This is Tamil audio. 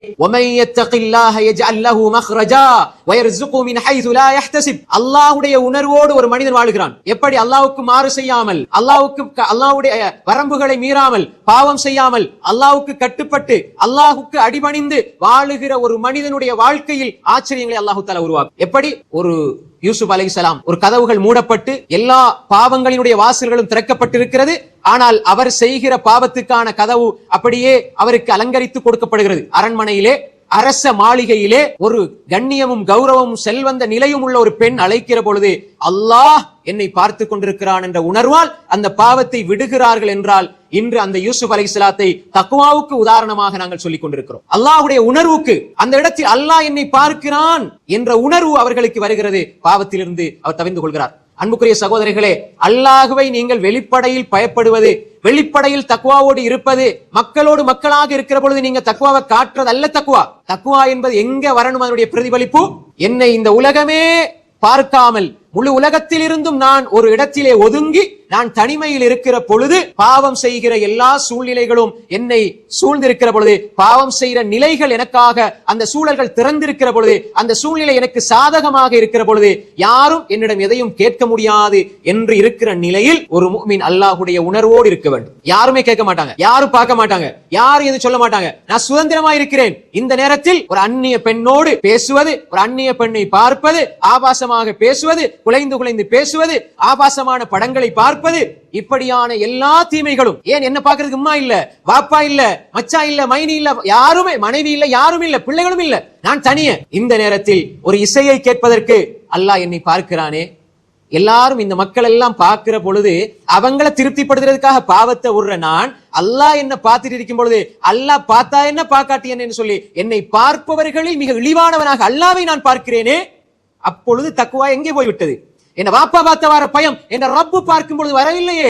وَمَن يَتَّقِ اللَّهَ يَجْعَل لَّهُ مَخْرَجًا وَيَرْزُقْهُ مِنْ حَيْثُ لَا يَحْتَسِبْ. அல்லாஹ்வுடைய உணர்வோடு ஒரு மனிதன் வாழுகிறான். எப்படி? அல்லாஹ்வுக்கு மாறு செய்யாமல், அல்லாஹ்வுடைய வரம்புகளை மீறாமல், பாவம் செய்யாமல், அல்லாஹ்வுக்கு கட்டுப்பட்டு, அல்லாஹ்வுக்கு அடிபணிந்து வாழுகிற ஒரு மனிதனுடைய வாழ்க்கையில் ஆச்சரியங்களை அல்லாஹ் தஆலா உருவாக்கும். எப்படி? ஒரு யூசுப் அலைஹிஸ்ஸலாம் ஒரு கதவுகள் மூடப்பட்டு எல்லா பாவங்களினுடைய வாசல்களும் திறக்கப்பட்டிருக்கிறது. ஆனால் அவர் செய்கிற பாவத்துக்கான கதவு அப்படியே அவருக்கு அலங்கரித்து கொடுக்கப்படுகிறது. அரண்மனையிலே, அரச மாளிகையிலே ஒரு கண்ணியமும் கௌரவமும் செல்வந்த நிலையும் உள்ள ஒரு பெண் அழைக்கிற பொழுது அல்லாஹ் என்னை பார்த்து கொண்டிருக்கிறான் என்ற உணர்வால் அந்த பாவத்தை விடுகிறார்கள் என்றால், இன்று அந்த யூசுப் அலைஹிஸ்ஸலாத்தை தக்வாவுக்கு உதாரணமாக நாங்கள் சொல்லிக் கொண்டிருக்கிறோம். அல்லாஹ்வுடைய உணர்வுக்கு, அந்த இடத்தில் அல்லாஹ் என்னை பார்க்கிறான் என்ற உணர்வு அவர்களுக்கு வருகிறது. பாவத்திலிருந்து அவர் தவிர்ந்து கொள்கிறார். அன்புக்குரிய சகோதரர்களே, அல்லாஹ்வை நீங்கள் வெளிப்படையில் பயப்படுவது, வெளிப்படையில் தக்வாவோடு இருப்பது, மக்களோடு மக்களாக இருக்கிற பொழுது நீங்க தக்வாவை காட்டுறது அல்ல. தக்வா என்பது எங்க வரணும்? அதனுடைய பிரதிபலிப்பு, என்னை இந்த உலகமே பார்க்காமல் முழு உலகத்தில் இருந்தும் நான் ஒரு இடத்திலே ஒதுங்கி நான் தனிமையில் இருக்கிற பொழுது பாவம் செய்கிற எல்லா சூழ்நிலைகளும் என்னை சூழ்ந்திருக்கிற பொழுது, பாவம் செய்கிற நிலைகள் எனக்காக அந்த சூழல்கள் திறந்திருக்கிற பொழுது, அந்த சூழ்நிலை எனக்கு சாதகமாக இருக்கிற பொழுது யாரும் என்னிடம் எதையும் கேட்க முடியாது என்று இருக்கிற நிலையில் ஒரு முஃமின் அல்லாஹ்வுடைய உணர்வோடு இருக்க வேண்டும். யாருமே கேட்க மாட்டாங்க, யாரும் பார்க்க மாட்டாங்க, யாரும் எது சொல்ல மாட்டாங்க. நான் சுதந்திரமா இருக்கிறேன். இந்த நேரத்தில் ஒரு அந்நிய பெண்ணோடு பேசுவது, ஒரு அந்நிய பெண்ணை பார்ப்பது, ஆபாசமாக பேசுவது, குலைந்து குலைந்து பேசுவது, ஆபாசமான படங்களை பார்ப்பது, இப்படியான எல்லா தீமைகளும், ஏன் என்ன பார்க்கிறதுக்கு அம்மா இல்ல, பாப்பா இல்ல, மச்சா இல்ல, மைனி இல்ல, யாருமே, மனைவி இல்ல, யாரும் இல்ல, பிள்ளைகளும் இல்ல, நான் தனியே. இந்த நேரத்தில் ஒரு இசையை கேட்பதற்கு அல்லாஹ் என்னை பார்க்கிறானே. எல்லாரும் இந்த மக்கள் எல்லாம் பார்க்கிற பொழுது அவங்களை திருப்திப்படுத்துறதுக்காக பாவத்தை விடுற நான், அல்லாஹ் என்ன பார்த்துட்டு இருக்கும் பொழுது அல்லாஹ் பார்த்தா என்ன பார்க்காட்டி என்ன சொல்லி என்னை பார்ப்பவர்களில் மிக இழிவானவனாக அல்லாஹ்வை நான் பார்க்கிறேனே. அப்பொழுது தக்வா எங்கே போய்விட்டது? என்ன வாப்பா பார்த்த வர பயம் என்ற ரப்பு பார்க்கும் பொழுது வரவில்லையே.